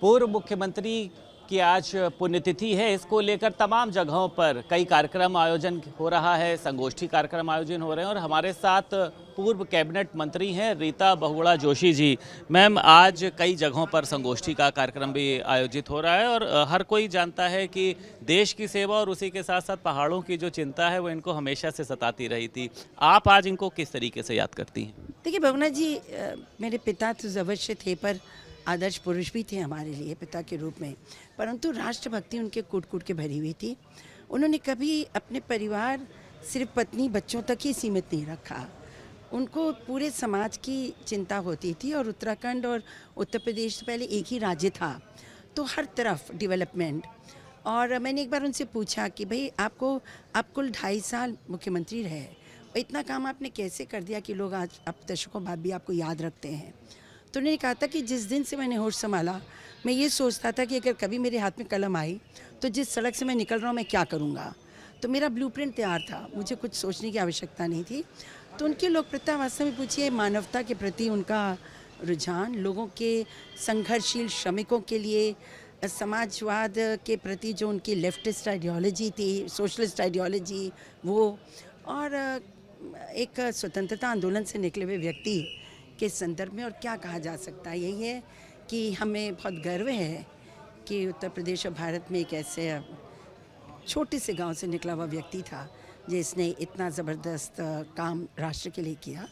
पूर्व मुख्यमंत्री की आज पुण्यतिथि है। इसको लेकर तमाम जगहों पर कई कार्यक्रम आयोजन हो रहा है, संगोष्ठी कार्यक्रम आयोजन हो रहे हैं और हमारे साथ पूर्व कैबिनेट मंत्री हैं रीता बहुगुणा जोशी जी। मैम, आज कई जगहों पर संगोष्ठी का कार्यक्रम भी आयोजित हो रहा है और हर कोई जानता है कि देश की सेवा और उसी के साथ साथ पहाड़ों की जो चिंता है वो इनको हमेशा से सताती रही थी। आप आज इनको किस तरीके से याद करती हैं? देखिए बहुगुणा जी, मेरे पिता तो अवश्य थे, पर आदर्श पुरुष भी थे हमारे लिए पिता के रूप में, परंतु राष्ट्रभक्ति उनके कूट कूट के भरी हुई थी। उन्होंने कभी अपने परिवार सिर्फ पत्नी बच्चों तक ही सीमित नहीं रखा। उनको पूरे समाज की चिंता होती थी और उत्तराखंड और उत्तर प्रदेश से पहले एक ही राज्य था, तो हर तरफ डेवलपमेंट। और मैंने एक बार उनसे पूछा कि भाई आप कुल 2.5 साल मुख्यमंत्री रहे, इतना काम आपने कैसे कर दिया कि लोग आज अब दशकों बाद भी आपको याद रखते हैं। तो उन्होंने कहा था कि जिस दिन से मैंने होश संभाला, मैं ये सोचता था कि अगर कभी मेरे हाथ में कलम आई तो जिस सड़क से मैं निकल रहा हूँ मैं क्या करूँगा। तो मेरा ब्लूप्रिंट तैयार था, मुझे कुछ सोचने की आवश्यकता नहीं थी। तो उनकी लोकप्रियता वास्तव में पूछिए, मानवता के प्रति उनका रुझान, लोगों के संघर्षशील श्रमिकों के लिए समाजवाद के प्रति जो उनकी लेफ्टिस्ट आइडियोलॉजी थी, सोशलिस्ट आइडियोलॉजी वो, और एक स्वतंत्रता आंदोलन से निकले हुए व्यक्ति के संदर्भ में और क्या कहा जा सकता है। यही है कि हमें बहुत गर्व है कि उत्तर प्रदेश और भारत में एक ऐसे छोटे से गांव से निकला हुआ व्यक्ति था जिसने इतना ज़बरदस्त काम राष्ट्र के लिए किया,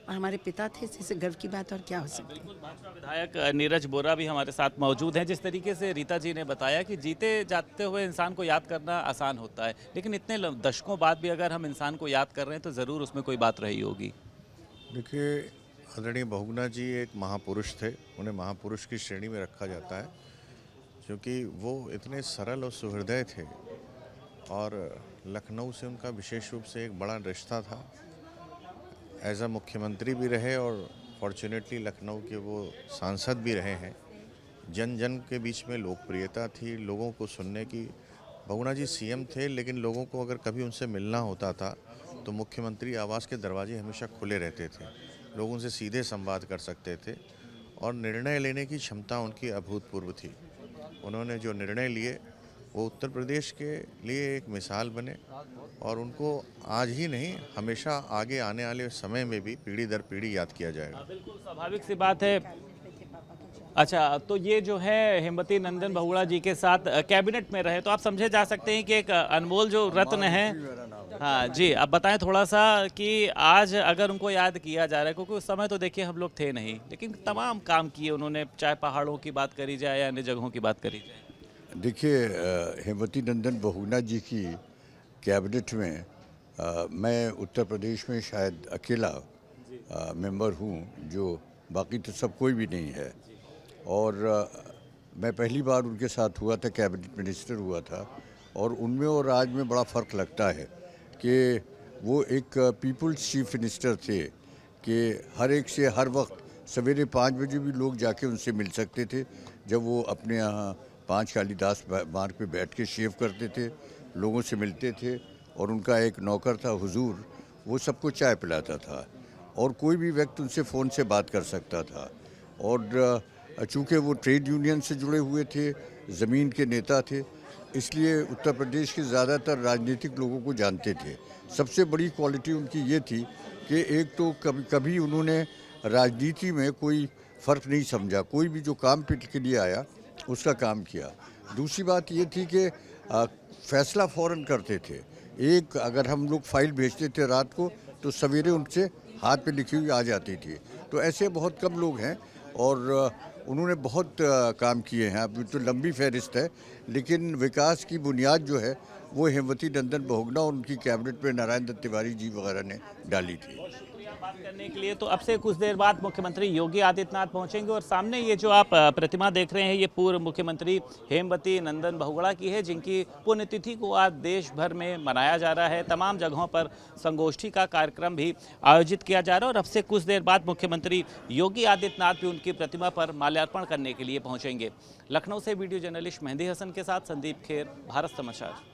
और हमारे पिता थे। इससे गर्व की बात और क्या हो सकती है। भाजपा विधायक नीरज बोरा भी हमारे साथ मौजूद हैं। जिस तरीके से रीता जी ने बताया कि जीते जाते हुए इंसान को याद करना आसान होता है, लेकिन इतने दशकों बाद भी अगर हम इंसान को याद कर रहे हैं तो ज़रूर उसमें कोई बात रही होगी। देखिए, आदरणीय बहुगुणा जी एक महापुरुष थे। उन्हें महापुरुष की श्रेणी में रखा जाता है क्योंकि वो इतने सरल और सुहृदय थे, और लखनऊ से उनका विशेष रूप से एक बड़ा रिश्ता था। एज अ मुख्यमंत्री भी रहे और फॉर्चुनेटली लखनऊ के वो सांसद भी रहे हैं। जन जन के बीच में लोकप्रियता थी, लोगों को सुनने की। बहुगुणा जी सीएम थे, लेकिन लोगों को अगर कभी उनसे मिलना होता था तो मुख्यमंत्री आवास के दरवाजे हमेशा खुले रहते थे। लोग उनसे सीधे संवाद कर सकते थे और निर्णय लेने की क्षमता उनकी अभूतपूर्व थी। उन्होंने जो निर्णय लिए वो उत्तर प्रदेश के लिए एक मिसाल बने, और उनको आज ही नहीं, हमेशा आगे आने वाले समय में भी पीढ़ी दर पीढ़ी याद किया जाएगा। बिल्कुल स्वाभाविक सी बात है। अच्छा, तो ये जो है हेमवती नंदन बहुगुणा जी के साथ कैबिनेट में रहे, तो आप समझे जा सकते हैं कि एक अनमोल जो रत्न है। हाँ जी, अब बताएं थोड़ा सा कि आज अगर उनको याद किया जा रहा है, क्योंकि उस समय तो देखिए हम लोग थे नहीं, लेकिन तमाम काम किए उन्होंने, चाहे पहाड़ों की बात करी जाए या अन्य जगहों की बात करी जाए। देखिए, हेमवती नंदन बहुगुणा जी की कैबिनेट में मैं उत्तर प्रदेश में शायद अकेला मेंबर हूँ, जो बाकी तो सब कोई भी नहीं है। और मैं पहली बार उनके साथ हुआ था, कैबिनेट मिनिस्टर हुआ था, और उनमें और आज में बड़ा फ़र्क लगता है कि वो एक पीपल्स चीफ मिनिस्टर थे कि हर एक से हर वक्त सवेरे 5 बजे भी लोग जाके उनसे मिल सकते थे। जब वो अपने यहाँ 5 कालीदास मार्ग पे बैठ के शेव करते थे, लोगों से मिलते थे, और उनका एक नौकर था हुजूर, वो सबको चाय पिलाता था, और कोई भी व्यक्ति उनसे फ़ोन से बात कर सकता था। और चूँकि वो ट्रेड यूनियन से जुड़े हुए थे, ज़मीन के नेता थे, इसलिए उत्तर प्रदेश के ज़्यादातर राजनीतिक लोगों को जानते थे। सबसे बड़ी क्वालिटी उनकी ये थी कि एक तो कभी उन्होंने राजनीति में कोई फ़र्क नहीं समझा, कोई भी जो काम के लिए आया उसका काम किया। दूसरी बात ये थी कि फैसला फ़ौरन करते थे। एक अगर हम लोग फाइल भेजते थे रात को, तो सवेरे उनसे हाथ पे लिखी हुई आ जाती थी। तो ऐसे बहुत कम लोग हैं, और उन्होंने बहुत काम किए हैं। अभी तो लंबी फहरिस्त है, लेकिन विकास की बुनियाद जो है वो हेमवती नंदन बहुगुणा और उनकी कैबिनेट में नारायण दत्त तिवारी जी वगैरह ने डाली थी। बात करने के लिए तो अब से कुछ देर बाद मुख्यमंत्री योगी आदित्यनाथ पहुंचेंगे, और सामने ये जो आप प्रतिमा देख रहे हैं, ये पूर्व मुख्यमंत्री हेमवती नंदन बहुगुणा की है, जिनकी पुण्यतिथि को आज देश भर में मनाया जा रहा है। तमाम जगहों पर संगोष्ठी का कार्यक्रम भी आयोजित किया जा रहा है, और अब से कुछ देर बाद मुख्यमंत्री योगी आदित्यनाथ भी उनकी प्रतिमा पर माल्यार्पण करने के लिए पहुंचेंगे। लखनऊ से वीडियो जर्नलिस्ट मेहंदी हसन के साथ संदीप खेर, भारत समाचार।